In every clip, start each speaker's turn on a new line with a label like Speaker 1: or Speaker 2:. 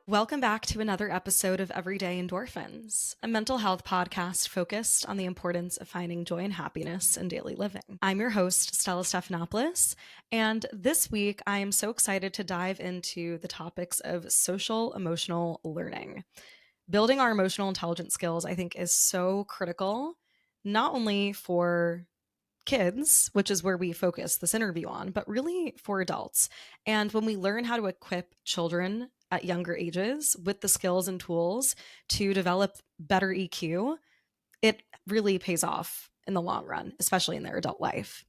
Speaker 1: Welcome back to another episode of Everyday Endorphins, a mental health podcast focused on the importance of finding joy and happiness in daily living. I'm your host, Stella Stephanopoulos, and this week I am so excited to dive into the topics of social emotional learning. Building our emotional intelligence skills, I think, is so critical, not only for kids, which is where we focus this interview on, but really for adults. And when we learn how to equip children at younger ages with the skills and tools to develop better EQ, it really pays off in the long run, especially in their adult life.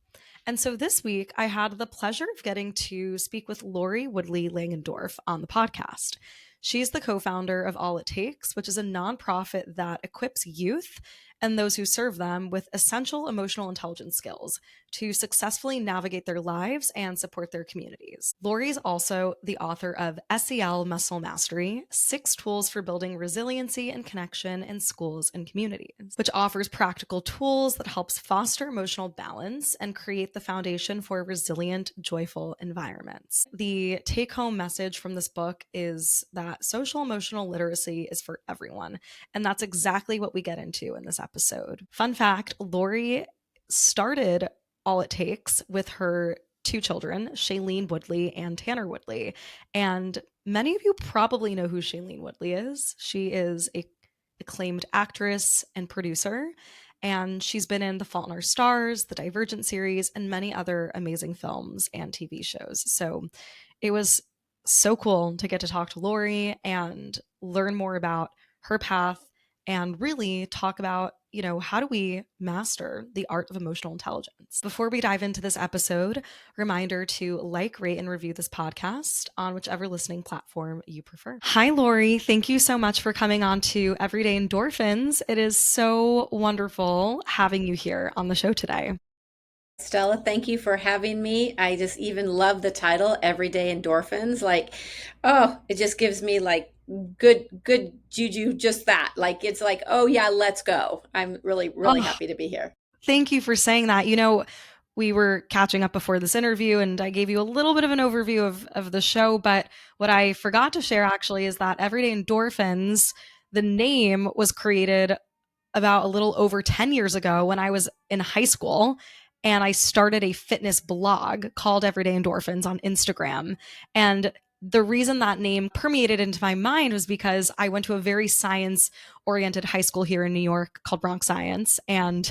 Speaker 1: And so this week, I had the pleasure of getting to speak with Lori Woodley-Langendorff on the podcast. She's the co founder of All It Takes, which is a nonprofit that equips youth and those who serve them with essential emotional intelligence skills to successfully navigate their lives and support their communities. Lori's also the author of SEL Muscle Mastery: 6 Tools for Building Resiliency and Connection in Schools and Communities, which offers practical tools that helps foster emotional balance and create the foundation for resilient, joyful environments. The take-home message from this book is that social emotional literacy is for everyone, and that's exactly what we get into in this episode. Fun fact, Lori started All It Takes with her 2 children, Shailene Woodley and Tanner Woodley. And many of you probably know who Shailene Woodley is. She is a acclaimed actress and producer, and she's been in The Fault in Our Stars, the Divergent series, and many other amazing films and TV shows. So it was so cool to get to talk to Lori and learn more about her path and really talk about, how do we master the art of emotional intelligence? Before we dive into this episode, reminder to like, rate, and review this podcast on whichever listening platform you prefer. Hi, Lori. Thank you so much for coming on to Everyday Endorphins. It is so wonderful having you here on the show today.
Speaker 2: Stella, thank you for having me. I just even love the title, Everyday Endorphins. It just gives me like good juju, just that. Like, it's like, oh yeah, let's go. I'm really, really
Speaker 1: Oh,
Speaker 2: happy to be here.
Speaker 1: thank you for saying that. We were catching up before this interview and I gave you a little bit of an overview of the show, but what I forgot to share actually is that Everyday Endorphins, the name was created about a little over 10 years ago when I was in high school. And I started a fitness blog called Everyday Endorphins on Instagram. And the reason that name permeated into my mind was because I went to a very science oriented high school here in New York called Bronx Science. And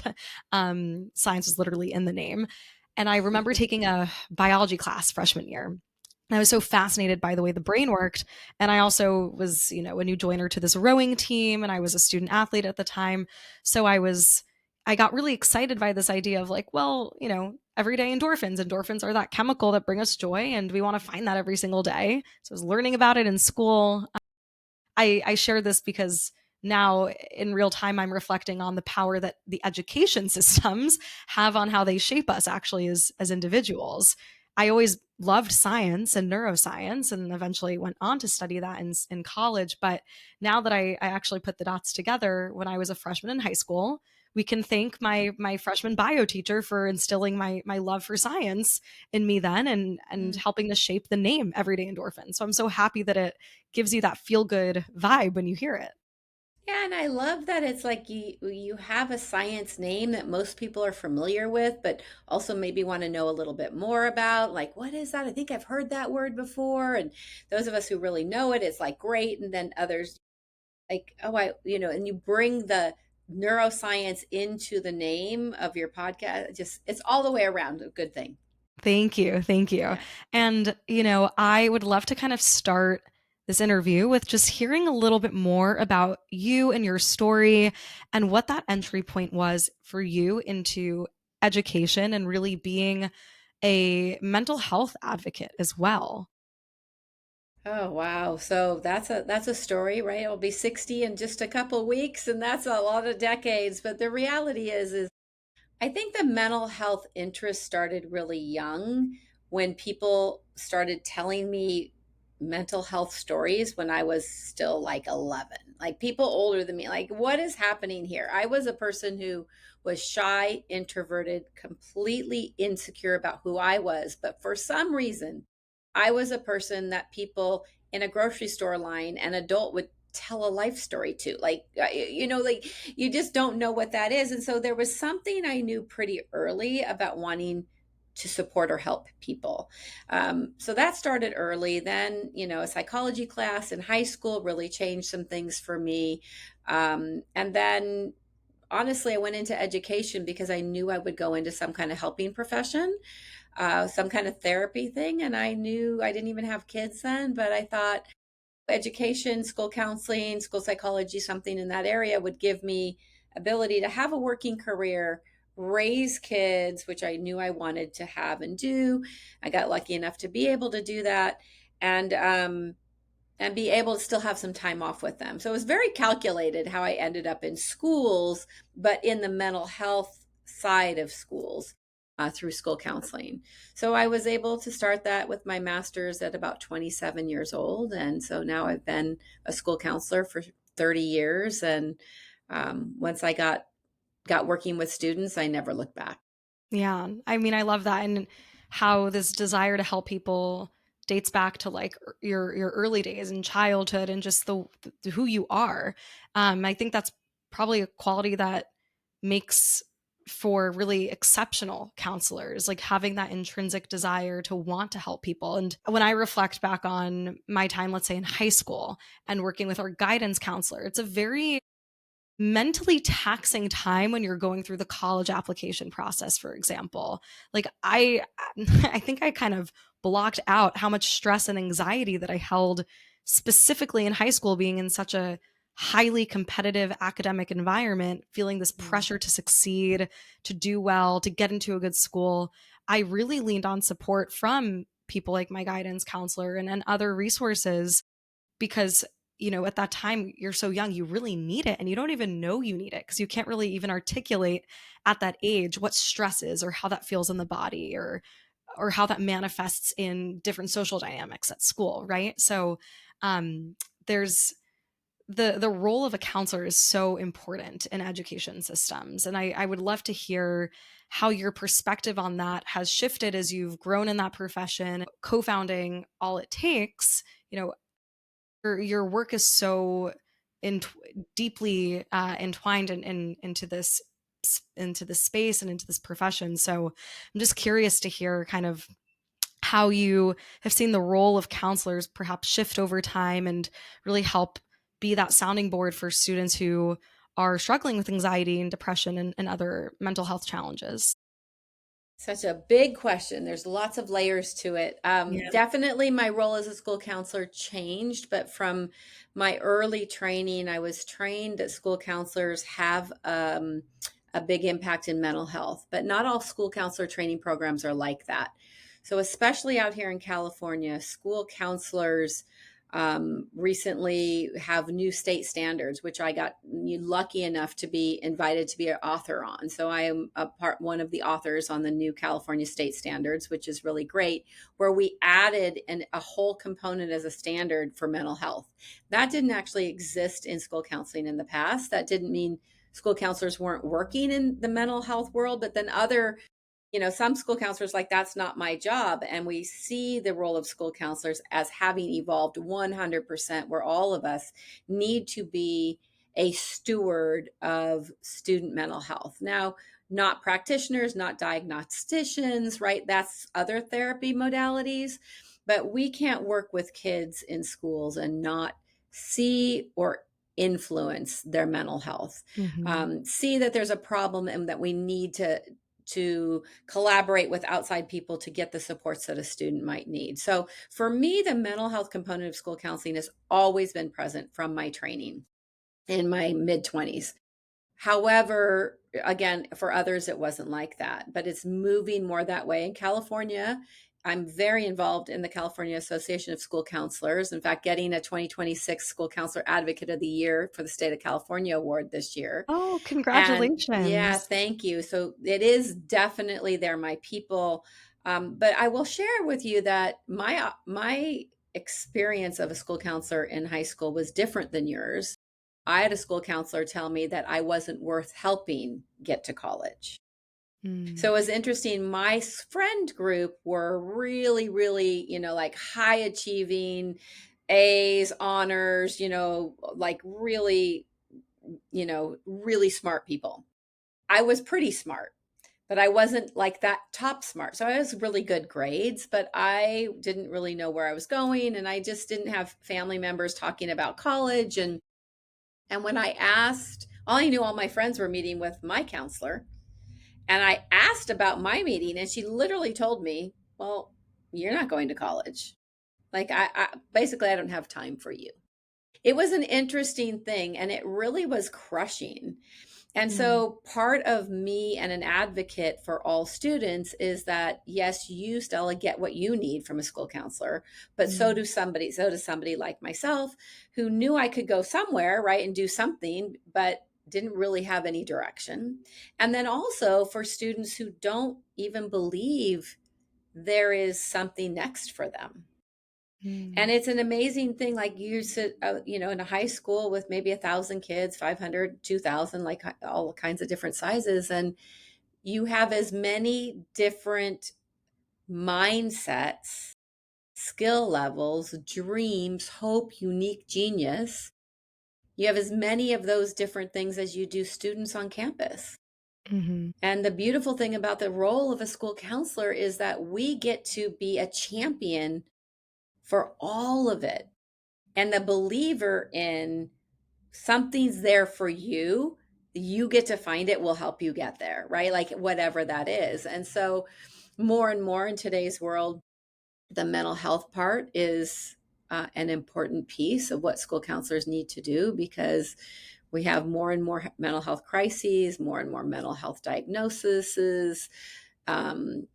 Speaker 1: science was literally in the name. And I remember taking a biology class freshman year. And I was so fascinated by the way the brain worked. And I also was, a new joiner to this rowing team, and I was a student athlete at the time. So I got really excited by this idea of like, well, everyday endorphins. Endorphins are that chemical that bring us joy, and we want to find that every single day. So I was learning about it in school. I share this because now in real time I'm reflecting on the power that the education systems have on how they shape us actually as individuals. I always loved science and neuroscience and eventually went on to study that in college. But now that I actually put the dots together, when I was a freshman in high school, we can thank my freshman bio teacher for instilling my love for science in me then, and
Speaker 2: Mm.
Speaker 1: helping to shape the name Everyday Endorphin. So I'm so happy that it gives you that feel good vibe when you hear it.
Speaker 2: Yeah, and I love that it's like you have a science name that most people are familiar with, but also maybe want to know a little bit more about. Like, what is that? I think I've heard that word before. And those of us who really know it, it's like great. And then others like, oh, and you bring the neuroscience into the name of your podcast. Just, it's all the way around a good thing.
Speaker 1: Thank you. Thank you.
Speaker 2: Yeah.
Speaker 1: And, I would love to kind of start this interview with just hearing a little bit more about you and your story and what that entry point was for you into education and really being a mental health advocate as well.
Speaker 2: Oh, wow. So that's a story, right? I'll be 60 in just a couple weeks, and that's a lot of decades. But the reality is I think the mental health interest started really young when people started telling me mental health stories when I was still like 11. Like people older than me, like, what is happening here? I was a person who was shy, introverted, completely insecure about who I was. But for some reason, I was a person that people in a grocery store line an adult would tell a life story to. Like, like you just don't know what that is. And so there was something I knew pretty early about wanting to support or help people. So that started early. Then, a psychology class in high school really changed some things for me. And then honestly, I went into education because I knew I would go into some kind of helping profession, some kind of therapy thing. And I knew I didn't even have kids then, but I thought education, school counseling, school psychology, something in that area would give me ability to have a working career, raise kids, which I knew I wanted to have and do. I got lucky enough to be able to do that. And be able to still have some time off with them. So it was very calculated how I ended up in schools, but in the mental health side of schools, through school counseling. So I was able to start that with my master's at about 27 years old. And so now I've been a school counselor for 30 years. And once I got working with students, I never looked back.
Speaker 1: Yeah. I mean, I love that, and how this desire to help people dates back to like your early days in childhood and just the who you are. I think that's probably a quality that makes for really exceptional counselors, like having that intrinsic desire to want to help people. And when I reflect back on my time, let's say in high school, and working with our guidance counselor, it's a very mentally taxing time when you're going through the college application process, for example. Like I think I kind of blocked out how much stress and anxiety that I held, specifically in high school, being in such a highly competitive academic environment, feeling this
Speaker 2: Mm.
Speaker 1: pressure to succeed, to do well, to get into a good school. I really leaned on support from people like my guidance counselor and other resources, because at that time you're so young, you really need it, and you don't even know you need it because you can't really even articulate at that age what stress is, or how that feels in the body, or how that manifests in different social dynamics at school, right? So there's the role of a counselor is so important in education systems, and I would love to hear how your perspective on that has shifted as you've grown in that profession, co-founding All It Takes. Your work is so in, deeply entwined into this space and into this profession. So I'm just curious to hear kind of how you have seen the role of counselors perhaps shift over time and really help be that sounding board for students who are struggling with anxiety and depression and other mental health challenges.
Speaker 2: Such a big question. There's lots of layers to it.
Speaker 1: Yeah.
Speaker 2: Definitely, my role as a school counselor changed, but from my early training, I was trained that school counselors have a big impact in mental health, but not all school counselor training programs are like that. So, especially out here in California, school counselors recently have new state standards, which I got lucky enough to be invited to be an author on. So I am one of the authors on the new California state standards, which is really great, where we added a whole component as a standard for mental health. That didn't actually exist in school counseling in the past. That didn't mean school counselors weren't working in the mental health world, but then some school counselors like that's not my job, and we see the role of school counselors as having evolved 100%, where all of us need to be a steward of student mental health. Now, not practitioners, not diagnosticians, right? That's other therapy modalities, but we can't work with kids in schools and not see or influence their mental health.
Speaker 1: Mhm.
Speaker 2: See that there's a problem and that we need to collaborate with outside people to get the supports that a student might need. So for me, the mental health component of school counseling has always been present from my training in my mid 20s. However, again, for others, it wasn't like that, but it's moving more that way. In California, I'm very involved in the California Association of School Counselors. In fact, getting a 2026 School Counselor Advocate of the Year for the state of California award this year.
Speaker 1: Oh,
Speaker 2: And yeah,
Speaker 1: congratulations.
Speaker 2: thank you. So it is definitely they're my people. But I will share with you that my experience of a school counselor in high school was different than yours. I had a school counselor tell me that I wasn't worth helping get to college.
Speaker 1: Mm.
Speaker 2: So it was interesting. My friend group were really, really, like high achieving, A's, honors, like really, really smart people. I was pretty smart, but I wasn't like that top smart. So I was really good grades, but I didn't really know where I was going. And I just didn't have family members talking about college. And when I asked, all my friends were meeting with my counselor. And I asked about my meeting, and she literally told me, well, you're not going to college. Like, I basically, I don't have time for you. It was an interesting thing, and it really was crushing. And
Speaker 1: Mm,
Speaker 2: so, part of me and an advocate for all students is that yes, you, Stella, get what you need from a school counselor, but
Speaker 1: mm,
Speaker 2: so does somebody like myself who knew I could go somewhere, right, and do something, but didn't really have any direction. And then also for students who don't even believe there is something next for them.
Speaker 1: mm.
Speaker 2: And it's an amazing thing. Like you sit, in a high school with maybe 1,000 kids, 500, 2,000, like all kinds of different sizes. And you have as many different mindsets, skill levels, dreams, hope, unique genius. You have as many of those different things as you do students on campus.
Speaker 1: Mhm.
Speaker 2: And the beautiful thing about the role of a school counselor is that we get to be a champion for all of it, and the believer in something's there for you. You get to find it, will help you get there, right? Like whatever that is. And so, more and more in today's world, the mental health part is an important piece of what school counselors need to do, because we have more and more mental health crises, more and more mental health diagnoses,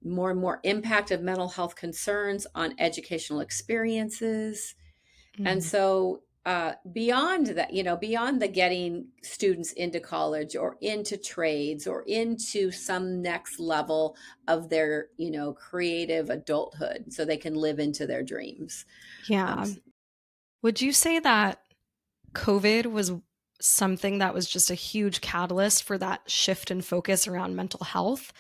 Speaker 2: more and more impact of mental health concerns on educational experiences. And
Speaker 1: Mhm.
Speaker 2: so, beyond that, beyond the getting students into college or into trades or into some next level of their, creative adulthood so they can live into their dreams. Um,
Speaker 1: Yeah. Would you say that COVID was something that was just a huge catalyst for that shift in focus around mental health,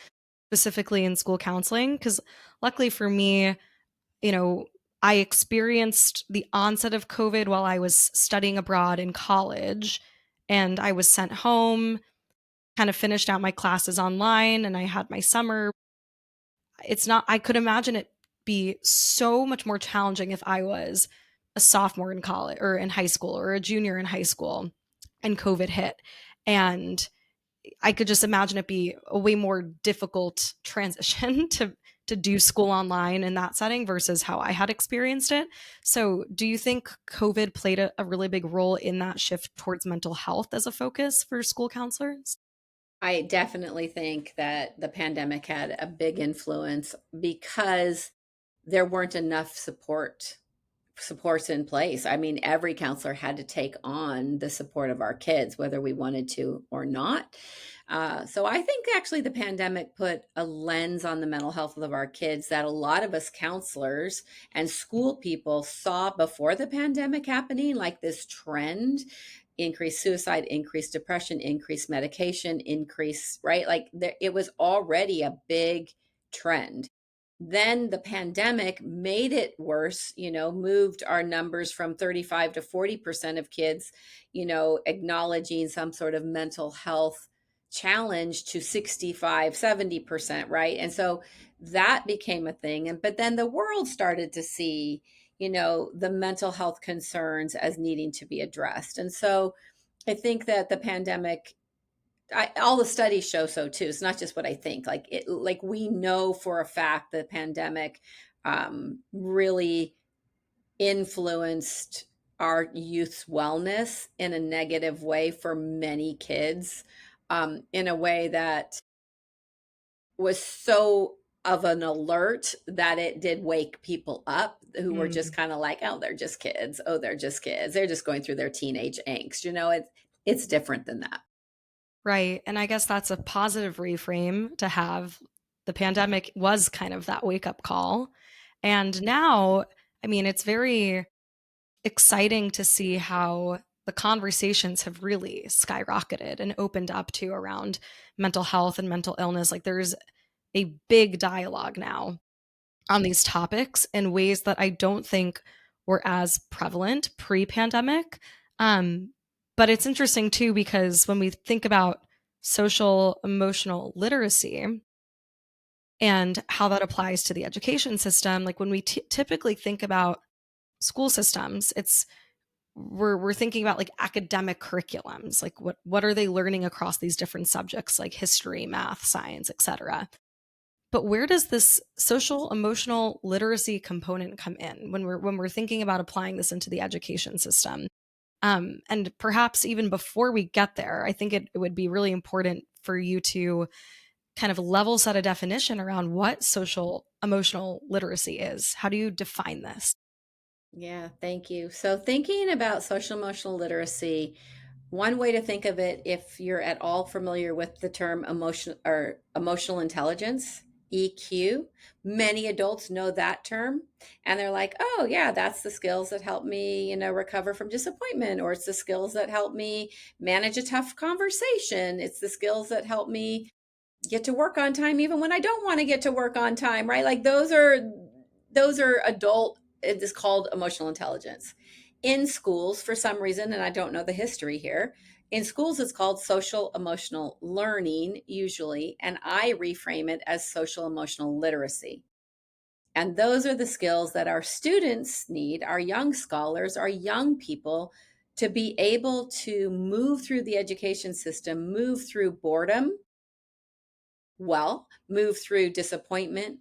Speaker 1: specifically in school counseling? Because luckily for me, you know, I experienced the onset of COVID while I was studying abroad in college, and I was sent home, kind of finished out my classes online, and I had my summer. It's not, I could imagine it be so much more challenging if I was a sophomore in college or in high school or a junior in high school and COVID hit. And I could just imagine it be a way more difficult transition to do school online in that setting versus how I had experienced it. So, do you think COVID played a really big role in that shift towards mental health as a focus for school counselors?
Speaker 2: I definitely think that the pandemic had a big influence because there weren't enough supports in place. I mean, every counselor had to take on the support of our kids, whether we wanted to or not. So I think actually the pandemic put a lens on the mental health of our kids that a lot of us counselors and school people saw before the pandemic happening, like this trend: increased suicide, increased depression, increased medication, increase, right? Like there, it was already a big trend. Then the pandemic made it worse, moved our numbers from 35 to 40% of kids, acknowledging some sort of mental health challenge to 65, 70%, right? And so that became a thing. And but then the world started to see, the mental health concerns as needing to be addressed. And so I think that the pandemic, all the studies show so too. It's not just what I think. Like we know for a fact the pandemic really influenced our youth's wellness in a negative way for many kids, in a way that was so of an alert that it did wake people up who were just
Speaker 1: Mm,
Speaker 2: kind of like, oh, they're just kids. Oh, they're just kids. They're just going through their teenage angst. It's different than that.
Speaker 1: right. And I guess that's a positive reframe to have. The pandemic was kind of that wake up call. And now, I mean, it's very exciting to see how the conversations have really skyrocketed and opened up to around mental health and mental illness. Like there's a big dialogue now on these topics in ways that I don't think or as prevalent pre-pandemic. But it's interesting too, because when we think about social emotional literacy and how that applies to the education system, like when we typically think about school systems, we're thinking about like academic curriculums, like what are they learning across these different subjects like history, math, science, etc. But where does this social emotional literacy component come in when we're thinking about applying this into the education system? And perhaps even before we get there, I think it would be really important for you to kind of level set a definition around what social emotional literacy is. How do you define this?
Speaker 2: Yeah, thank you. So, thinking about social emotional literacy, one way to think of it, if you're at all familiar with the term emotional intelligence, EQ, many adults know that term and they're like, "Oh, yeah, that's the skills that help me, recover from disappointment, or it's the skills that help me manage a tough conversation. It's the skills that help me get to work on time even when I don't want to get to work on time," right? Like those are adult, it is called emotional intelligence. In schools, for some reason, and I don't know the history here, in schools it's called social emotional learning usually, and I reframe it as social emotional literacy. And those are the skills that our students need, our young scholars, our young people, to be able to move through the education system, move through boredom, well, move through disappointment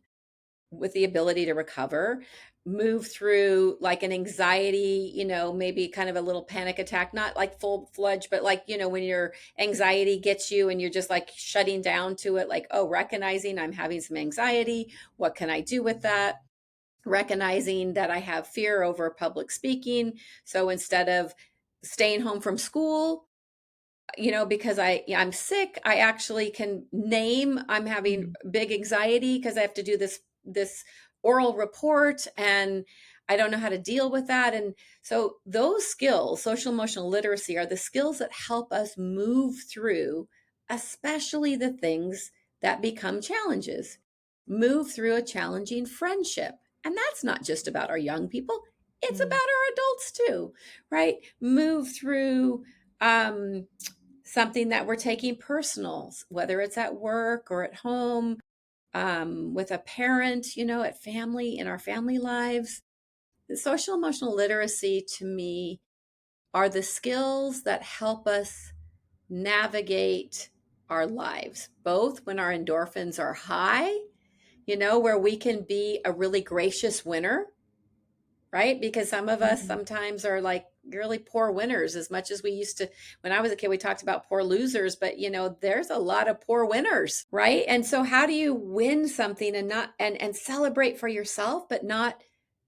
Speaker 2: with the ability to recover, move through like an anxiety, maybe kind of a little panic attack, not like full fledged, but like, when your anxiety gets you and you're just like shutting down to it, like, oh, recognizing I'm having some anxiety. What can I do with that? Recognizing that I have fear over public speaking. So instead of staying home from school, because I'm sick, I actually can name I'm having
Speaker 1: Mm.
Speaker 2: big anxiety because I have to do this oral report, and I don't know how to deal with that. And so those skills, social emotional literacy, are the skills that help us move through, especially the things that become challenges. Move through a challenging friendship. And that's not just about our young people, it's about
Speaker 1: Mm.
Speaker 2: our adults too, right? Move through something that we're taking personal, whether it's at work or at home, with a parent, at family, in our family lives. The social emotional literacy to me are the skills that help us navigate our lives, both when our endorphins are high, where we can be a really gracious winner, right? Because some of us
Speaker 1: Mm.
Speaker 2: sometimes are like really poor winners, as much as we used to. When I was a kid, we talked about poor losers, but there's a lot of poor winners, right? And so how do you win something and not and celebrate for yourself, but not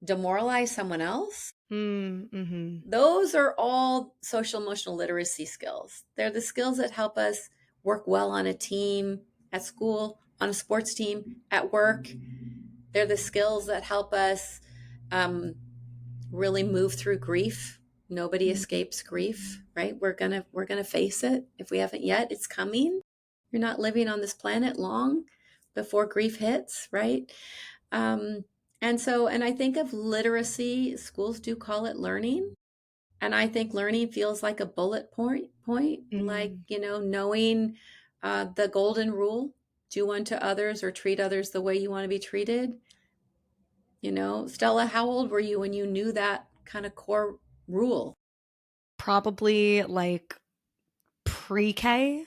Speaker 2: demoralize someone else?
Speaker 1: Mm. Mm-hmm.
Speaker 2: Those are all social emotional literacy skills. They're the skills that help us work well on a team, at school, on a sports team, at work. They're the skills that help us um, really move through grief. Nobody
Speaker 1: Mm.
Speaker 2: escapes grief, right? We're gonna face it. If we haven't yet, it's coming. You're not living on this planet long before grief hits, right? Um, and I think of literacy, schools do call it learning. And I think learning feels like a bullet point, like,
Speaker 1: Mm.
Speaker 2: knowing the golden rule: do unto others or treat others the way you want to be treated. Stella, how old were you when you knew that kind of core rule?
Speaker 1: Probably like pre-K,
Speaker 2: Right.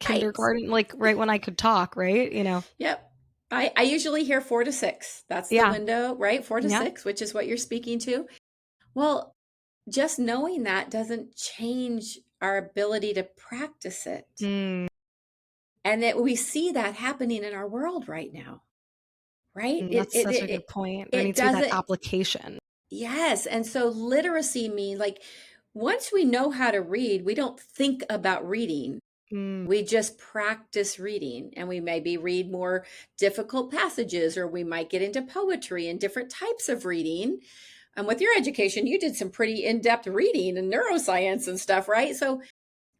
Speaker 1: kindergarten, like right when I could talk, right?
Speaker 2: Yep. I usually hear 4 to 6. That's the
Speaker 1: Yeah.
Speaker 2: window, right? Four to
Speaker 1: Yeah.
Speaker 2: six, which is what you're speaking to. Well, just knowing that doesn't change our ability to practice it.
Speaker 1: Mm.
Speaker 2: And that we see that happening in our world right now, right?
Speaker 1: That's such a good point. There
Speaker 2: It
Speaker 1: needs to be that
Speaker 2: doesn't.
Speaker 1: application.
Speaker 2: Yes. And so literacy means, like, once we know how to read, we don't think about reading.
Speaker 1: Mm.
Speaker 2: We just practice reading, and we maybe read more difficult passages, or we might get into poetry and different types of reading. And with your education, you did some pretty in-depth reading and neuroscience and stuff, right? So,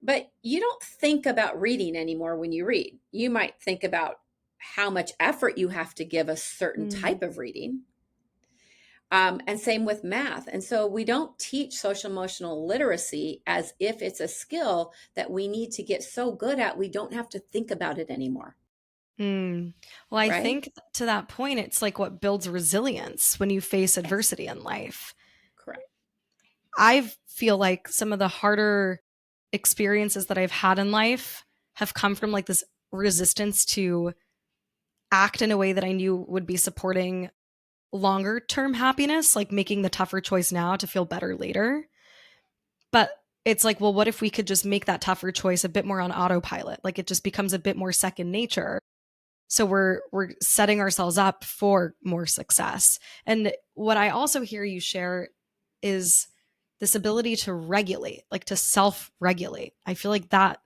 Speaker 2: but you don't think about reading anymore when you read. You might think about how much effort you have to give a certain
Speaker 1: Mm.
Speaker 2: type of reading. And same with math. And so we don't teach social emotional literacy as if it's a skill that we need to get so good at we don't have to think about it anymore.
Speaker 1: Mm. Well, I
Speaker 2: Right?
Speaker 1: think to that point, it's like what builds resilience when you face
Speaker 2: Yes,
Speaker 1: adversity in life.
Speaker 2: correct.
Speaker 1: I feel like some of the harder experiences that I've had in life have come from like this resistance to act in a way that I knew would be supporting longer term happiness, like making the tougher choice now to feel better later. But it's like, well, what if we could just make that tougher choice a bit more on autopilot? Like it just becomes a bit more second nature. So we're setting ourselves up for more success. And what I also hear you share is this ability to regulate, like to self-regulate. I feel like that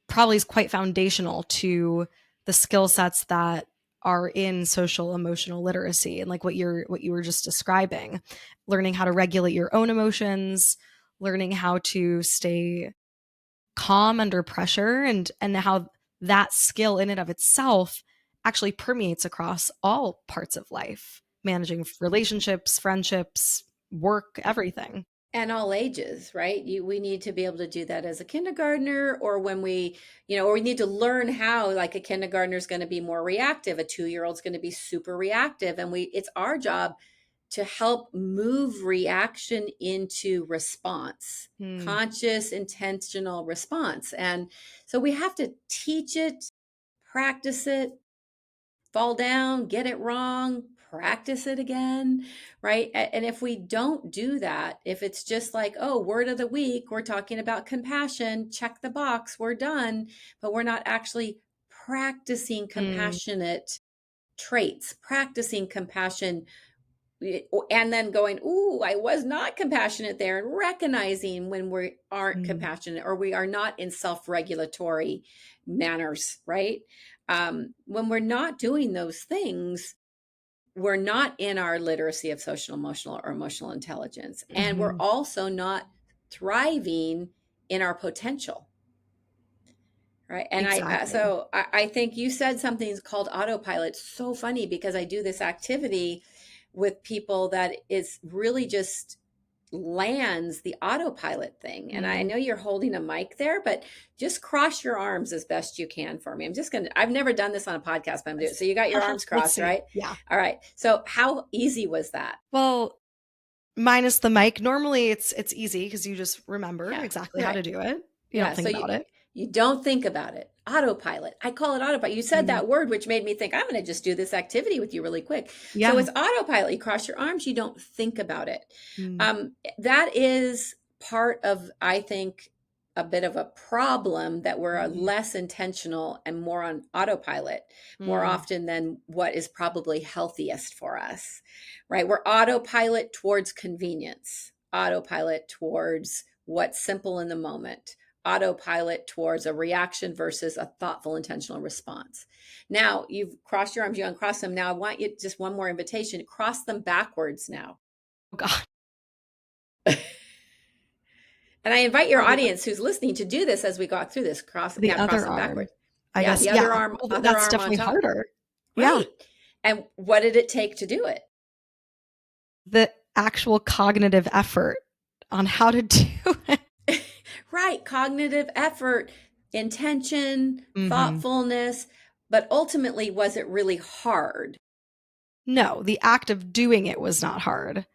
Speaker 1: probably is quite foundational to the skill sets that are in social emotional literacy and like what you were just describing, learning how to regulate your own emotions, learning how to stay calm under pressure, and how that skill in and of itself actually permeates across all parts of life, managing relationships, friendships, work, everything.
Speaker 2: And all ages, right? We need to be able to do that as a kindergartner, or when we, or we need to learn how, like a kindergartner is going to be more reactive, a 2-year-old's going to be super reactive. And it's our job to help move reaction into response,
Speaker 1: Hmm.
Speaker 2: conscious, intentional response. And so we have to teach it, practice it, fall down, get it wrong, practice it again, right? And if we don't do that, if it's just like, oh, word of the week, we're talking about compassion, check the box, we're done, but we're not actually practicing
Speaker 1: Mm,
Speaker 2: compassionate traits, practicing compassion, and then going, ooh, I was not compassionate there, and recognizing when we aren't
Speaker 1: mm,
Speaker 2: compassionate or we are not in self-regulatory manners, right? When we're not doing those things, we're not in our literacy of social emotional or emotional intelligence, and we're
Speaker 1: mhm.
Speaker 2: also not thriving in our potential. Right. And
Speaker 1: Exactly.
Speaker 2: I think you said something called autopilot. It's so funny because I do this activity with people that is really just lands the autopilot thing. And I
Speaker 1: Mm.
Speaker 2: know you're holding a mic there, but just cross your arms as best you can for me. I've never done this on a podcast, but I'm doing it. So you got your arms
Speaker 1: Let's
Speaker 2: crossed,
Speaker 1: see.
Speaker 2: right?
Speaker 1: Yeah.
Speaker 2: All right. So how easy was that?
Speaker 1: Well, minus the mic, normally it's easy because you just remember
Speaker 2: Yeah.
Speaker 1: exactly how
Speaker 2: Right.
Speaker 1: to do it. You don't
Speaker 2: Yeah,
Speaker 1: think
Speaker 2: so
Speaker 1: about it.
Speaker 2: you don't think about it. Autopilot. I call it autopilot. You said
Speaker 1: Mm.
Speaker 2: that word, which made me think I'm going to just do this activity with you really quick. So
Speaker 1: Yeah.
Speaker 2: it's autopilot. You cross your arms. You don't think about it.
Speaker 1: Mm.
Speaker 2: That is part of, I think, a bit of a problem that we're
Speaker 1: Mhm.
Speaker 2: less intentional and more on autopilot more
Speaker 1: Mm.
Speaker 2: often than what is probably healthiest for us, right? We're autopilot towards convenience, autopilot towards what's simple in the moment, autopilot towards a reaction versus a thoughtful, intentional response. Now you've crossed your arms, you uncross them. Now I want you just one more invitation, cross them backwards now.
Speaker 1: Oh god.
Speaker 2: And I invite your
Speaker 1: Oh, the
Speaker 2: audience who's listening to do this as we go through this.
Speaker 1: the
Speaker 2: Cross
Speaker 1: other
Speaker 2: them
Speaker 1: arm.
Speaker 2: backwards.
Speaker 1: I
Speaker 2: Yeah,
Speaker 1: guess,
Speaker 2: the
Speaker 1: yeah. Well,
Speaker 2: other
Speaker 1: that's
Speaker 2: arm on
Speaker 1: definitely
Speaker 2: top.
Speaker 1: harder. Yeah.
Speaker 2: Right. And what did it take to do it?
Speaker 1: The actual cognitive effort on how to do it.
Speaker 2: Right. Cognitive effort, intention,
Speaker 1: Mhm.
Speaker 2: thoughtfulness. But ultimately, was it really hard?
Speaker 1: No, the act of doing it was not hard.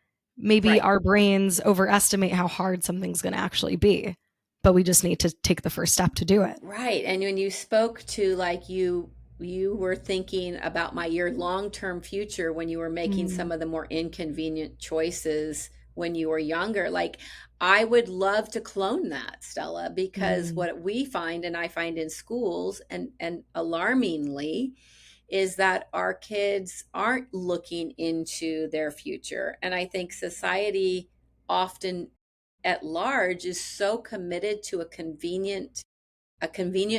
Speaker 1: Maybe
Speaker 2: Right.
Speaker 1: our brains overestimate how hard something's gonna actually be, but we just need to take the first step to do it.
Speaker 2: Right. And when you spoke to like you were thinking about your long-term future when you were making
Speaker 1: Mm.
Speaker 2: some of the more inconvenient choices when you were younger. Like I would love to clone that, Stella, because
Speaker 1: Mm.
Speaker 2: what we find and I find in schools and alarmingly is that our kids aren't looking into their future. And I think society often at large is so committed to a convenient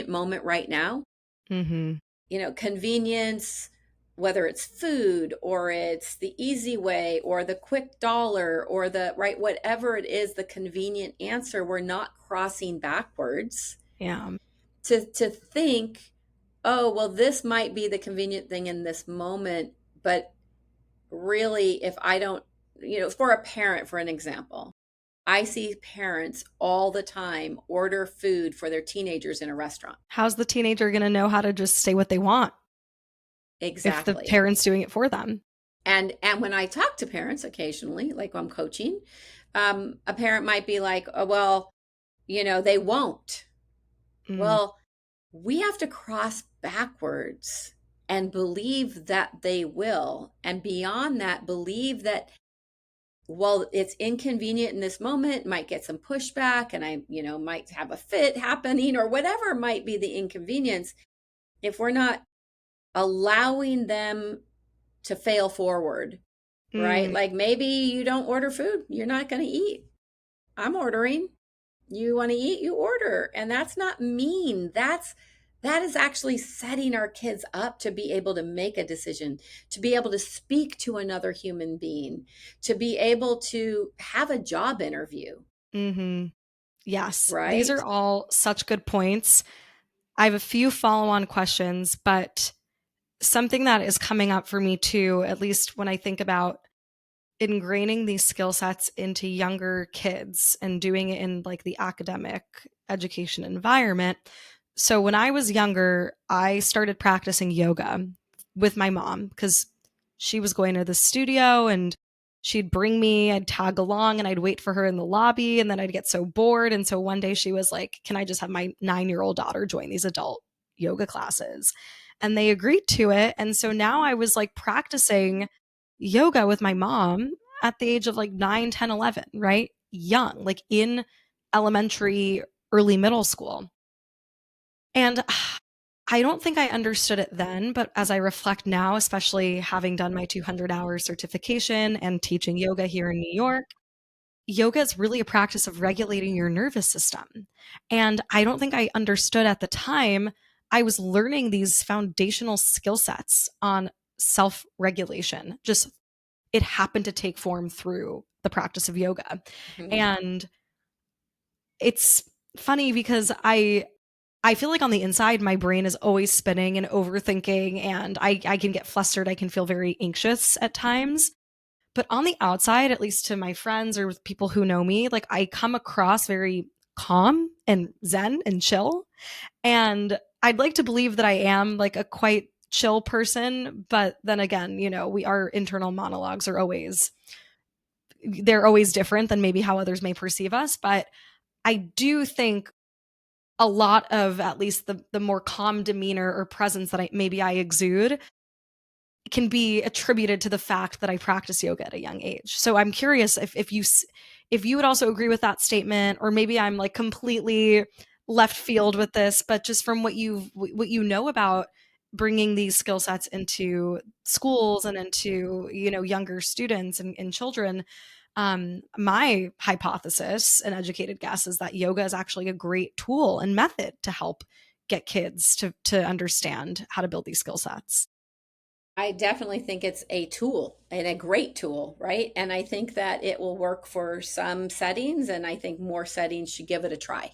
Speaker 2: moment right now.
Speaker 1: Mhm.
Speaker 2: Convenience, whether it's food or it's the easy way or the quick dollar or the right, whatever it is, the convenient answer, we're not crossing backwards
Speaker 1: Yeah.
Speaker 2: to think, oh, well, this might be the convenient thing in this moment, but really, if I don't, for a parent, for an example, I see parents all the time order food for their teenagers in a restaurant.
Speaker 1: How's the teenager going to know how to just say what they want if the
Speaker 2: Exactly.
Speaker 1: parent's doing it for them?
Speaker 2: And when I talk to parents occasionally, like when I'm coaching, a parent might be like, oh, well, they won't.
Speaker 1: Mm,
Speaker 2: Well, we have to cross backwards and believe that they will. And beyond that, believe that, well, it's inconvenient in this moment, might get some pushback, and I, might have a fit happening or whatever might be the inconvenience. If we're not allowing them to fail forward, right?
Speaker 1: mm,
Speaker 2: Like maybe you don't order food, you're not going to eat. I'm ordering. You want to eat, you order. And that's not mean. That is actually setting our kids up to be able to make a decision, to be able to speak to another human being, to be able to have a job interview,
Speaker 1: hmm. Yes, these
Speaker 2: right?
Speaker 1: are all such good points. I have a few follow on questions, but something that is coming up for me too, at least when I think about ingraining these skill sets into younger kids and doing it in like the academic education environment. So when I was younger, I started practicing yoga with my mom because she was going to the studio and she'd bring me, I'd tag along and I'd wait for her in the lobby and then I'd get so bored. And so one day she was like, "Can I just have my 9-year-old daughter join these adult yoga classes?" And they agreed to it. And so now I was like practicing yoga with my mom at the age of like 9, 10, 11, right? Young, like in elementary, early middle school. And I don't think I understood it then, but as I reflect now, especially having done my 200-hour certification and teaching yoga here in New York, yoga is really a practice of regulating your nervous system. And I don't think I understood at the time. I was learning these foundational skill sets on self regulation. Just it happened to take form through the practice of yoga.
Speaker 2: Mhm.
Speaker 1: And it's funny because I feel like on the inside, my brain is always spinning and overthinking, and I can get flustered. I can feel very anxious at times. But on the outside, at least to my friends or with people who know me, like I come across very calm and zen and chill. And I'd like to believe that I am like a quite chill person. But then again, our internal monologues are always, they're always different than maybe how others may perceive us. But I do think a lot of at least the more calm demeanor or presence that I exude can be attributed to the fact that I practice yoga at a young age. So I'm curious if you would also agree with that statement, or maybe I'm like completely left field with this, but just from what you know about bringing these skill sets into schools and into younger students and children. My hypothesis, an educated guess, is that yoga is actually a great tool and method to help get kids to understand how to build these skill sets.
Speaker 2: I definitely think it's a tool and a great tool, right? And I think that it will work for some settings, and I think more settings should give it a try.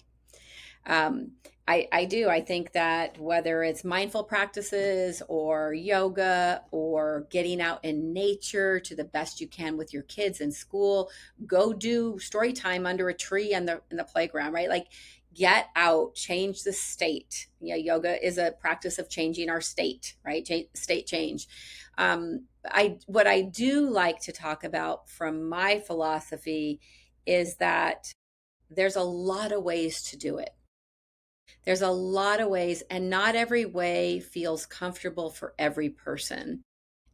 Speaker 2: Um, I do. I think that whether it's mindful practices or yoga or getting out in nature to the best you can with your kids in school, go do story time under a tree in the playground, right? Like get out, change the state. Yeah, yoga is a practice of changing our state, right? State change. I what I do like to talk about from my philosophy is that there's a lot of ways to do it. There's a lot of ways, and not every way feels comfortable for every person.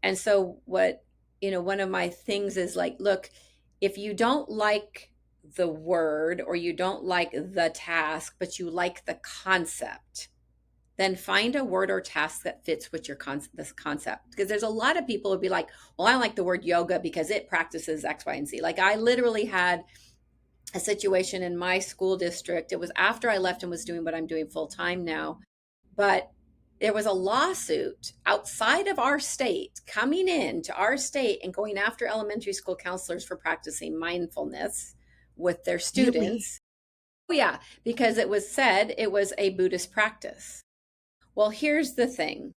Speaker 2: And so, one of my things is like, look, if you don't like the word or you don't like the task, but you like the concept, then find a word or task that fits with this concept. Because there's a lot of people who would be like, well, I don't like the word yoga because it practices X, Y, and Z. Like I literally had a situation in my school district. It was after I left and was doing what I'm doing full time now, but there was a lawsuit outside of our state coming in to our state and going after elementary school counselors for practicing mindfulness with their
Speaker 1: Really?
Speaker 2: students. Oh, yeah, because it was said it was a Buddhist practice. Well, here's the thing.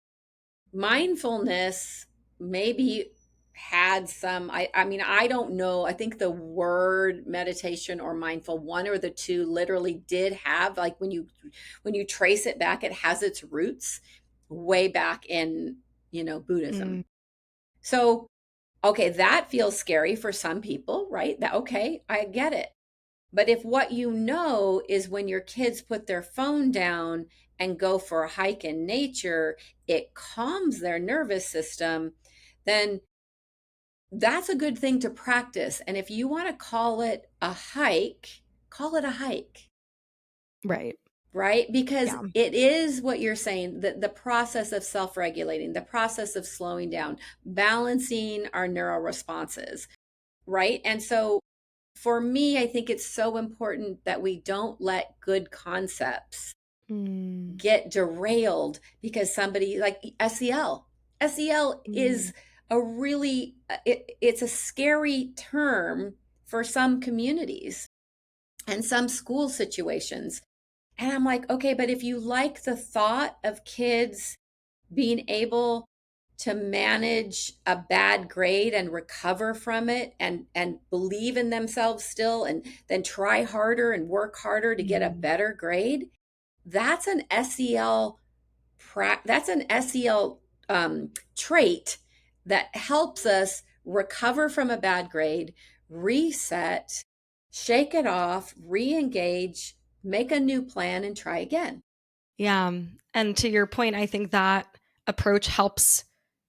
Speaker 2: Mindfulness maybe had some, I mean, I don't know. I think the word meditation or mindful, one or the two, literally did have, like, when you trace it back, it has its roots way back in,
Speaker 1: Mm,
Speaker 2: Buddhism. So, okay, that feels scary for some people, right? That, okay, I get it. But if what you know is when your kids put their phone down and go for a hike in nature, it calms their nervous system, then that's a good thing to practice. And if you want to call it a hike, call it a hike,
Speaker 1: right.
Speaker 2: right? Because
Speaker 1: Yeah.
Speaker 2: it is what you're saying, the process of self regulating, the process of slowing down, balancing our neural responses, right? And so for me, I think it's so important that we don't let good concepts
Speaker 1: Mm,
Speaker 2: get derailed because somebody like SEL. SEL
Speaker 1: mm.
Speaker 2: is a really it's a scary term for some communities and some school situations. And I'm like, okay, but if you like the thought of kids being able to manage a bad grade and recover from it and believe in themselves still and then try harder and work harder to get a
Speaker 1: Mm.
Speaker 2: better grade, that's an SEL that's an SEL trait that helps us recover from a bad grade, reset, shake it off, re-engage, make a new plan, and try again.
Speaker 1: Yeah. And to your point, I think that approach helps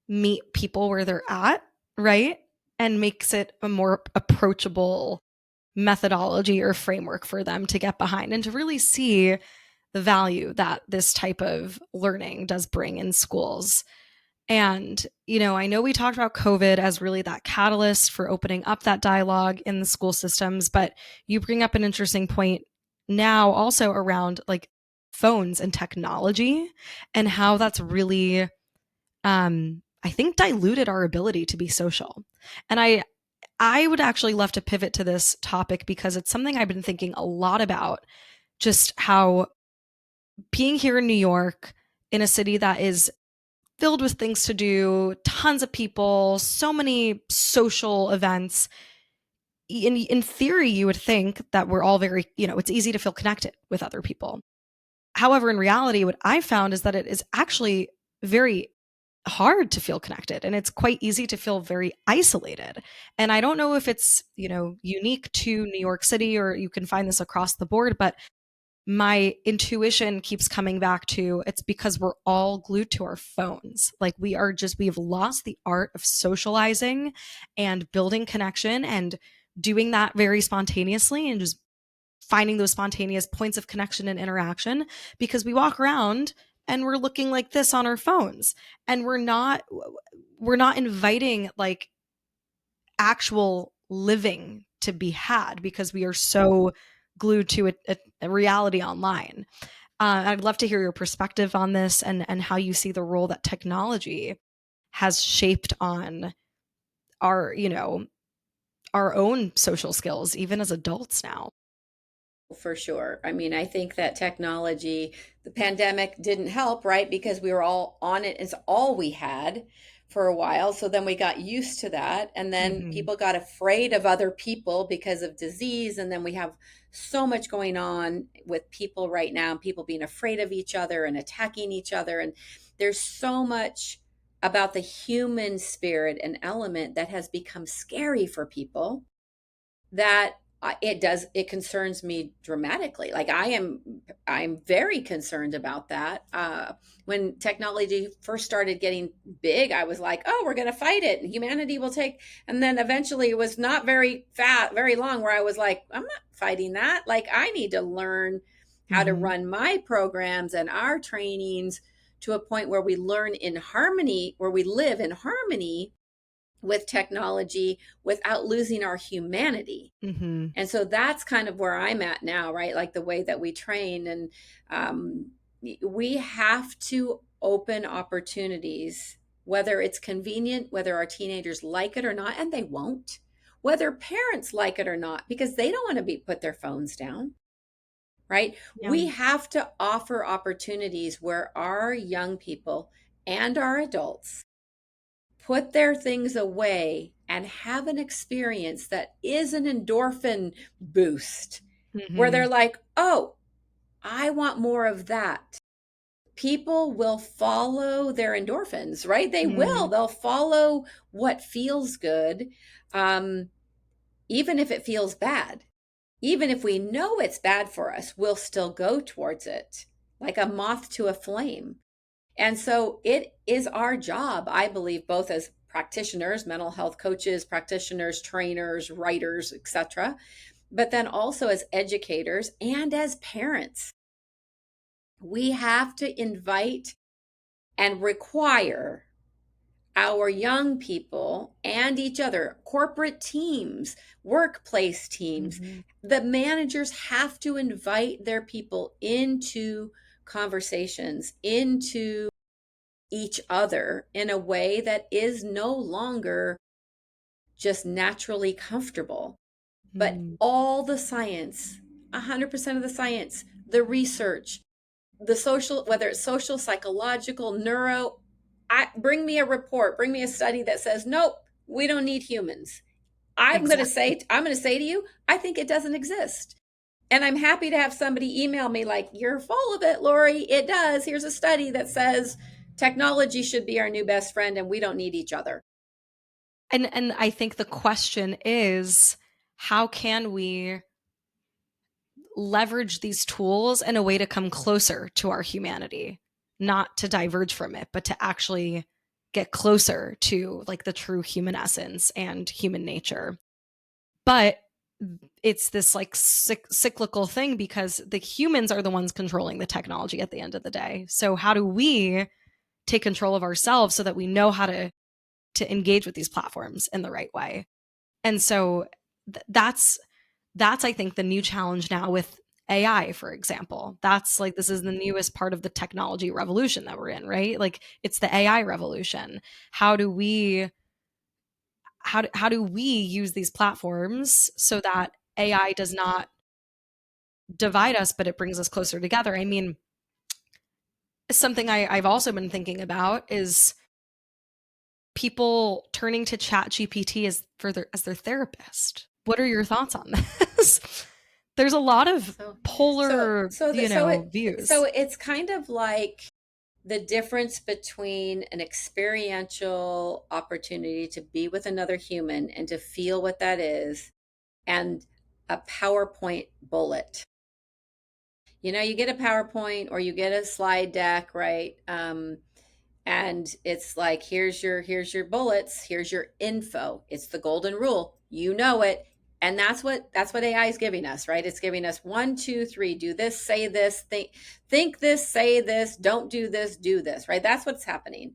Speaker 1: meet people where they're at, right? And makes it a more approachable methodology or framework for them to get behind and to really see the value that this type of learning does bring in schools. And, I know we talked about COVID as really that catalyst for opening up that dialogue in the school systems, but you bring up an interesting point now also around like phones and technology and how that's really, I think, diluted our ability to be social. And I would actually love to pivot to this topic because it's something I've been thinking a lot about, just how being here in New York, in a city that is filled with things to do, tons of people, so many social events. In theory, you would think that we're all very, it's easy to feel connected with other people. However, in reality, what I found is that it is actually very hard to feel connected and it's quite easy to feel very isolated. And I don't know if it's, unique to New York City or you can find this across the board, but my intuition keeps coming back to it's because we're all glued to our phones. Like we've lost the art of socializing and building connection and doing that very spontaneously and just finding those spontaneous points of connection and interaction because we walk around and we're looking like this on our phones and we're not inviting like actual living to be had because we are so glued to a reality online. I'd love to hear your perspective on this and how you see the role that technology has shaped on our, our own social skills, even as adults now.
Speaker 2: For sure. I mean, I think that technology, the pandemic didn't help, right? Because we were all on it. It's all we had for a while. So then we got used to that. And then
Speaker 1: Mm-hmm.
Speaker 2: people got afraid of other people because of disease. And then we have so much going on with people right now, people being afraid of each other and attacking each other. And there's so much about the human spirit and element that has become scary for people that it concerns me dramatically. Like I'm very concerned about that. When technology first started getting big, I was like, oh, we're going to fight it and humanity will take. And then eventually it was not very long where I was like, I'm not fighting that. Like I need to learn how to
Speaker 1: Mm-hmm.
Speaker 2: run my programs and our trainings to a point where we learn in harmony, where we live in harmony with technology without losing our humanity.
Speaker 1: Mm-hmm.
Speaker 2: And so that's kind of where I'm at now, right? Like the way that we train. And um, we have to open opportunities, whether it's convenient, whether our teenagers like it or not, and they won't, whether parents like it or not, because they don't want to be put their phones down, right?
Speaker 1: Yeah.
Speaker 2: We have to offer opportunities where our young people and our adults put their things away and have an experience that is an endorphin boost where
Speaker 1: Mm-hmm.
Speaker 2: they're like, oh, I want more of that. People will follow their endorphins, right? They will.
Speaker 1: Mm-hmm.
Speaker 2: They'll follow what feels good, um, even if it feels bad. Even if we know it's bad for us, we'll still go towards it like a moth to a flame. And so it is our job, I believe, both as practitioners, mental health coaches, practitioners, trainers, writers, etc., but then also as educators and as parents. We have to invite and require our young people and each other, corporate teams, workplace teams,
Speaker 1: Mm-hmm.
Speaker 2: the managers have to invite their people into conversations, into each other in a way that is no longer just naturally comfortable, but
Speaker 1: Mm-hmm.
Speaker 2: all the science, 100% of the science, the research, the social, whether it's social, psychological, neuro, bring me a report, bring me a study that says, nope, we don't need humans.
Speaker 1: Exactly.
Speaker 2: I'm going to say to you, I think it doesn't exist. And I'm happy to have somebody email me like, you're full of it, Lori. It does. Here's a study that says technology should be our new best friend and we don't need each other.
Speaker 1: And I think the question is, how can we leverage these tools in a way to come closer to our humanity, not to diverge from it, but to actually get closer to like the true human essence and human nature. But it's this like cyclical thing because the humans are the ones controlling the technology at the end of the day. So how do we take control of ourselves so that we know how to engage with these platforms in the right way? And so that's I think the new challenge now with AI, for example. That's like this is the newest part of the technology revolution that we're in, right? Like it's the AI revolution. How do we how do we use these platforms so that AI does not divide us, but it brings us closer together? I mean, something I've also been thinking about is people turning to Chat GPT as their therapist. What are your thoughts on this? There's a lot of
Speaker 2: So, so,
Speaker 1: polar,
Speaker 2: so that, so it, so
Speaker 1: views.
Speaker 2: it's kind of like the difference between an experiential opportunity to be with another human and to feel what that is and a PowerPoint bullet. You know, you get a PowerPoint or you get a slide deck, right? And it's like, here's your bullets, here's your info. It's the golden rule. You know it. And that's what AI is giving us, right? It's giving us 1, 2, 3, do this, say this, think this, say this, don't do this, do this, right? That's what's happening.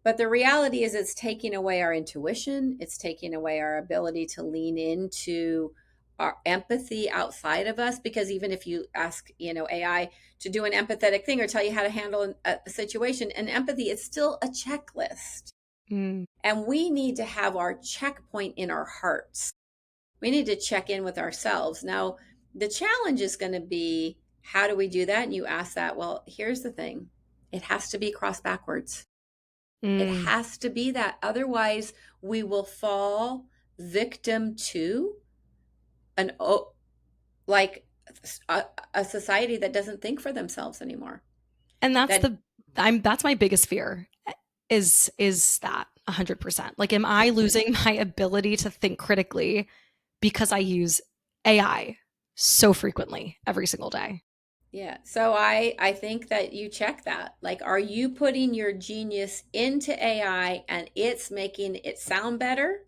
Speaker 2: But the reality is it's taking away our intuition, it's taking away our ability to lean into our empathy outside of us, because even if you ask, AI to do an empathetic thing or tell you how to handle a situation, and empathy is still a checklist.
Speaker 1: Mm,
Speaker 2: And we need to have our checkpoint in our hearts. We need to check in with ourselves. Now, the challenge is going to be, how do we do that? And you ask that. Well, here's the thing. It has to be cross backwards. It
Speaker 1: mm.
Speaker 2: has to be that. Otherwise, we will fall victim to an like a society that doesn't think for themselves anymore.
Speaker 1: And that's
Speaker 2: That
Speaker 1: the that's my biggest fear is that 100%. Like, am I losing my ability to think critically because I use AI so frequently every single day?
Speaker 2: Yeah. So I think that you check that. Like, are you putting your genius into AI and it's making it sound better?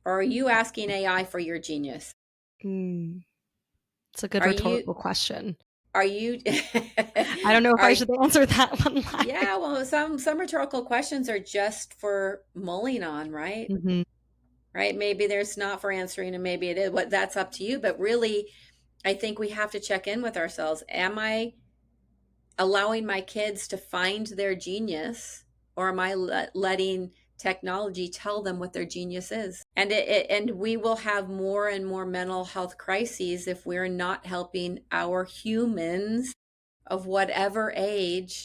Speaker 2: Or are you asking AI for your genius?
Speaker 1: Mm, it's a good
Speaker 2: Are you
Speaker 1: rhetorical question.
Speaker 2: are you
Speaker 1: I don't know if
Speaker 2: are
Speaker 1: I should answer that one live.
Speaker 2: yeah, well, some rhetorical questions are just for mulling on, right?
Speaker 1: Mhm.
Speaker 2: Right? Maybe there's not for answering and maybe it is. What That's up to you, but really I think we have to check in with ourselves. Am I allowing my kids to find their genius, or am I letting technology tell them what their genius is? And we will have more and more mental health crises if we're not helping our humans of whatever age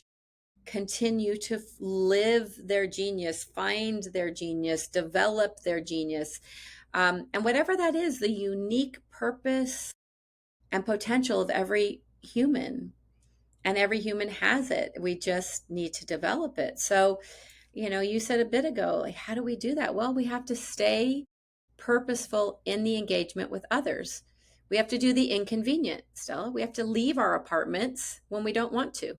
Speaker 2: continue to live their genius, find their genius, develop their genius. And whatever that is, the unique purpose and potential of every human. And every human has it. We just need to develop it. So, you said a bit ago, like, how do we do that? Well, we have to stay purposeful in the engagement with others. We have to do the inconvenient, Stella. We have to leave our apartments when we don't want to.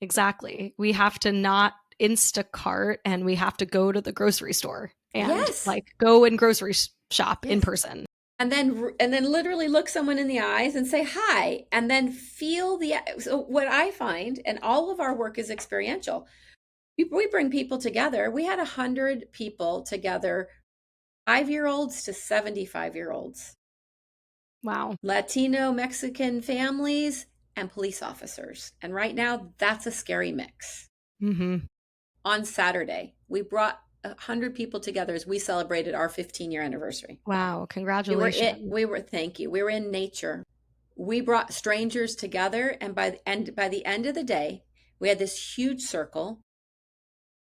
Speaker 1: Exactly. We have to not Instacart, and we have to go to the grocery store and
Speaker 2: Yes.
Speaker 1: like go and grocery shop in
Speaker 2: Yes.
Speaker 1: person.
Speaker 2: And then literally look someone in the eyes and say hi, and then feel the. So what I find, and all of our work is experiential. We bring people together. We had 100 people together, 5-year-olds to 75-year-olds,
Speaker 1: Wow.
Speaker 2: Latino, Mexican families, and police officers. And right now, that's a scary mix.
Speaker 1: Mm-hmm.
Speaker 2: On Saturday, we brought 100 people together as we celebrated our 15-year anniversary.
Speaker 1: Wow. Congratulations.
Speaker 2: Thank you. We were in nature. We brought strangers together, and by the end of the day, we had this huge circle.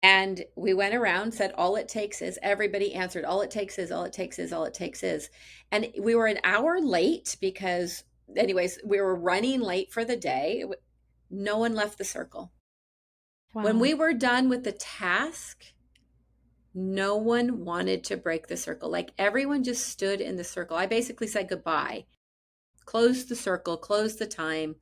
Speaker 2: And we went around, said, all it takes is, everybody answered, all it takes is, all it takes is, all it takes is. And we were an hour late because, anyways, we were running late for the day. No one left the circle. When
Speaker 1: Wow.
Speaker 2: we were done with the task, no one wanted to break the circle. Like, everyone just stood in the circle. I basically said goodbye, closed the circle, closed the time.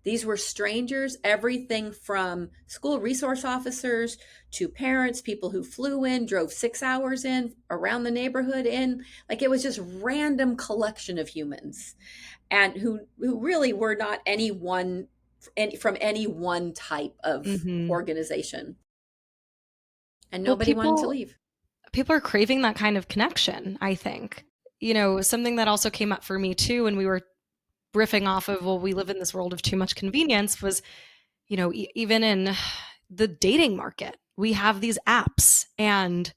Speaker 2: These were strangers, everything from school resource officers to parents, people who flew in, drove 6 hours in, around the neighborhood in. Like, it was just random collection of humans, and who really were not from any one type of
Speaker 1: Mm-hmm.
Speaker 2: organization. And
Speaker 1: Well,
Speaker 2: nobody wanted to leave.
Speaker 1: people are craving that kind of connection, I think. Something that also came up for me too when we were riffing off of, well, we live in this world of too much convenience, was, even in the dating market, we have these apps, and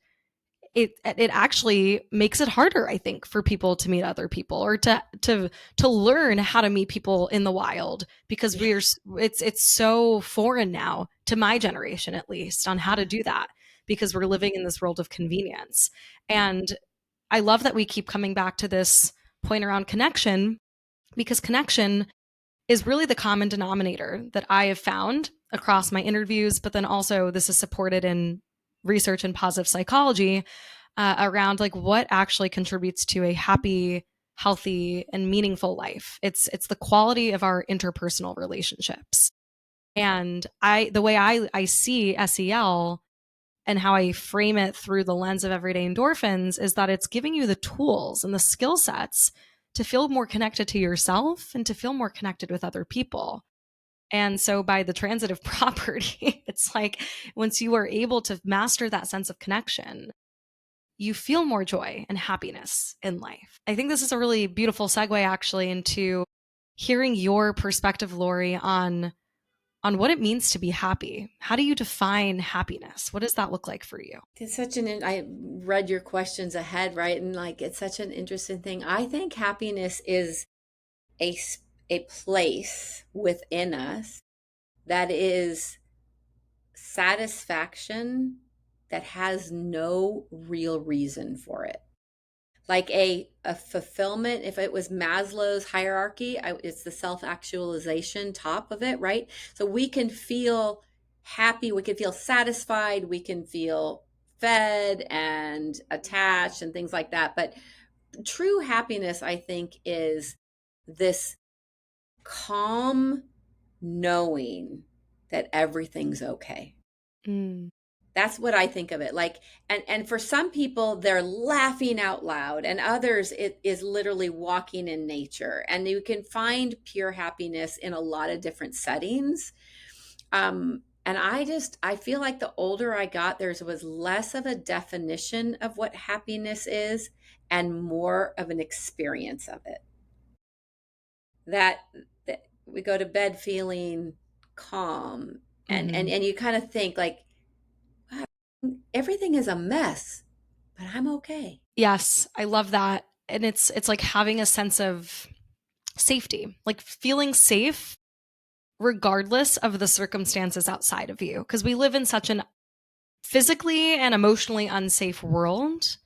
Speaker 1: it actually makes it harder, I think, for people to meet other people, or to learn how to meet people in the wild, because
Speaker 2: Yeah.
Speaker 1: it's so foreign now, to my generation at least, on how to do that, because we're living in this world of convenience. And I love that we keep coming back to this point around connection, because connection is really the common denominator that I have found across my interviews, but then also this is supported in research in positive psychology, around like what actually contributes to a happy, healthy, and meaningful life. It's the quality of our interpersonal relationships. And the way I see SEL and how I frame it through the lens of everyday endorphins is that it's giving you the tools and the skill sets to feel more connected to yourself and to feel more connected with other people. And so by the transitive property, it's like once you are able to master that sense of connection, you feel more joy and happiness in life. I think this is a really beautiful segue actually into hearing your perspective, Lori, on what it means to be happy. How do you define happiness? What does that look like for you?
Speaker 2: I read your questions ahead, right? And like, it's such an interesting thing. I think happiness is a, a place within us that is satisfaction that has no real reason for it. Like a fulfillment, if it was Maslow's hierarchy, it's the self-actualization top of it, right? So we can feel happy, we can feel satisfied, we can feel fed and attached and things like that. But true happiness, I think, is this calm knowing that everything's okay.
Speaker 1: Mm.
Speaker 2: That's what I think of it like. And for some people, they're laughing out loud, and others, it is literally walking in nature. And you can find pure happiness in a lot of different settings. And I feel like the older I got, there was less of a definition of what happiness is and more of an experience of it. That we go to bed feeling calm, and
Speaker 1: Mm-hmm.
Speaker 2: and you kind of think like, wow, everything is a mess, but I'm okay.
Speaker 1: Yes, I love that. And it's like having a sense of safety, like feeling safe regardless of the circumstances outside of you, because we live in such an physically and emotionally unsafe world.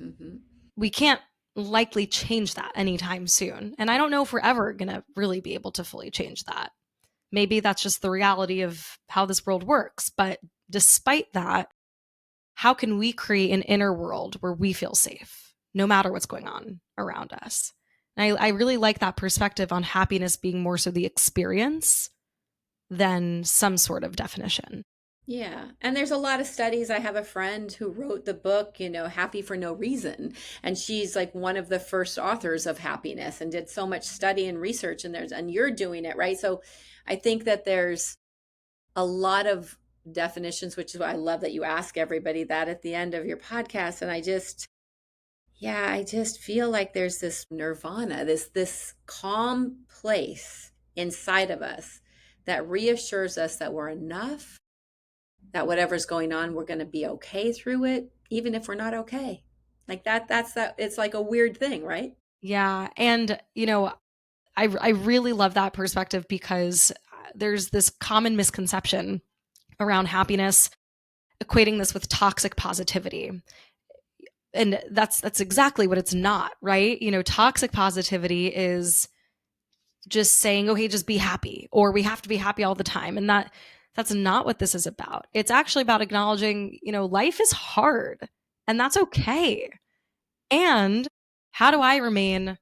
Speaker 2: Mm-hmm.
Speaker 1: We can't likely change that anytime soon. And I don't know if we're ever going to really be able to fully change that. Maybe that's just the reality of how this world works. But despite that, how can we create an inner world where we feel safe, no matter what's going on around us? And I really like that perspective on happiness being more so the experience than some sort of definition.
Speaker 2: Yeah. And there's a lot of studies. I have a friend who wrote the book, Happy for No Reason. And she's like one of the first authors of happiness and did so much study and research. And you're doing it, right? So I think that there's a lot of definitions, which is why I love that you ask everybody that at the end of your podcast. And I just feel like there's this nirvana, this calm place inside of us that reassures us that we're enough, that whatever's going on, we're going to be okay through it, even if we're not okay. Like that's that. It's like a weird thing, right?
Speaker 1: Yeah. And, I really love that perspective because there's this common misconception around happiness, equating this with toxic positivity. And that's exactly what it's not, right? Toxic positivity is just saying, "Oh, hey, just be happy," or we have to be happy all the time. And that's not what this is about. It's actually about acknowledging, life is hard and that's okay. And how do I remain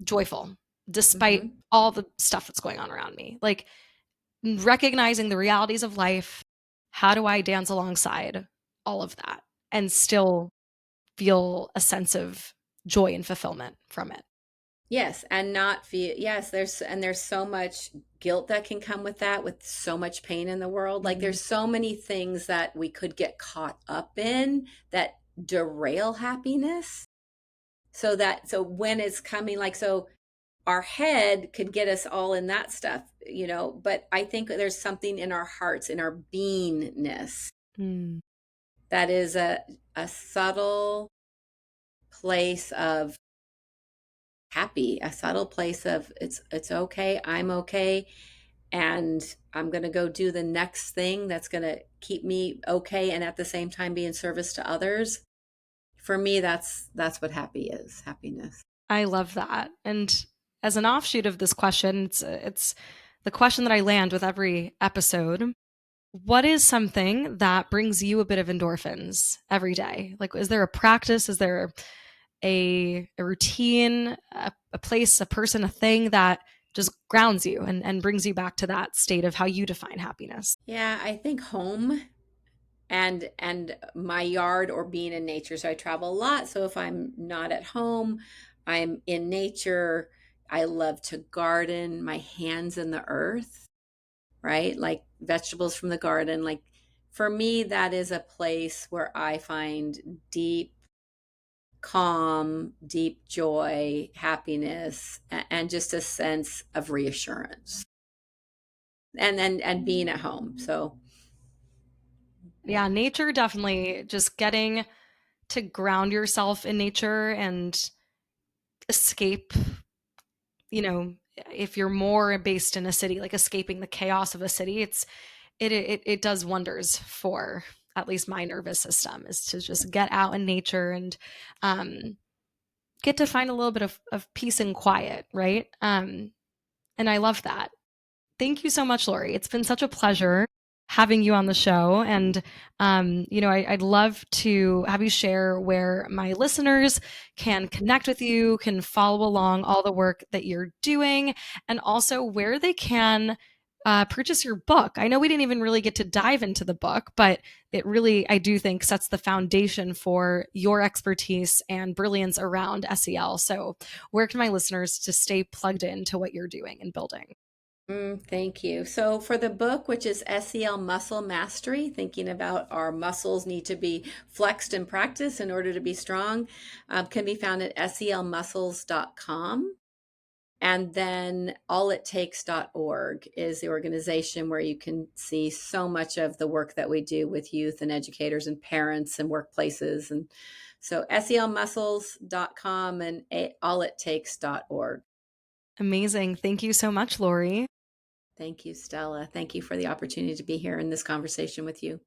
Speaker 1: joyful despite
Speaker 2: Mm-hmm.
Speaker 1: all the stuff that's going on around me? Like recognizing the realities of life. How do I dance alongside all of that and still feel a sense of joy and fulfillment from it?
Speaker 2: Yes, and not feel, yes, there's so much guilt that can come with that, with so much pain in the world. Like
Speaker 1: Mm.
Speaker 2: there's so many things that we could get caught up in that derail happiness. So when it's coming, like, so our head could get us all in that stuff, but I think there's something in our hearts, in our beingness,
Speaker 1: Mm.
Speaker 2: that is a subtle place of happy, a subtle place of it's okay, I'm okay, and I'm going to go do the next thing that's going to keep me okay and at the same time be in service to others. For me, that's what happiness.
Speaker 1: I love that. And as an offshoot of this question, it's the question that I land with every episode. What is something that brings you a bit of endorphins every day? Like, is there a practice? Is there a routine, a place, a person, a thing that just grounds you and brings you back to that state of how you define happiness?
Speaker 2: Yeah, I think home and my yard or being in nature. So I travel a lot. So if I'm not at home, I'm in nature. I love to garden, my hands in the earth, right? Like vegetables from the garden. Like for me, that is a place where I find deep calm, deep joy, happiness, and just a sense of reassurance. And being at home. So
Speaker 1: Yeah,
Speaker 2: yeah.
Speaker 1: nature definitely just getting to ground yourself in nature and escape, if you're more based in a city, like escaping the chaos of a city, it does wonders for at least my nervous system is to just get out in nature and um, get to find a little bit of peace and quiet, right? And I love that. Thank you so much, Lori. It's been such a pleasure having you on the show. And, I'd love to have you share where my listeners can connect with you, can follow along all the work that you're doing, and also where they can purchase your book. I know we didn't even really get to dive into the book, but it really, I do think, sets the foundation for your expertise and brilliance around SEL. So, where can my listeners to stay plugged into what you're doing and building?
Speaker 2: Thank you. So, for the book, which is SEL Muscle Mastery, thinking about our muscles need to be flexed and practiced in order to be strong, can be found at selmuscles.com. And then allittakes.org is the organization where you can see so much of the work that we do with youth and educators and parents and workplaces. And so selmuscles.com and allittakes.org.
Speaker 1: Amazing. Thank you so much, Lori.
Speaker 2: Thank you, Stella. Thank you for the opportunity to be here in this conversation with you.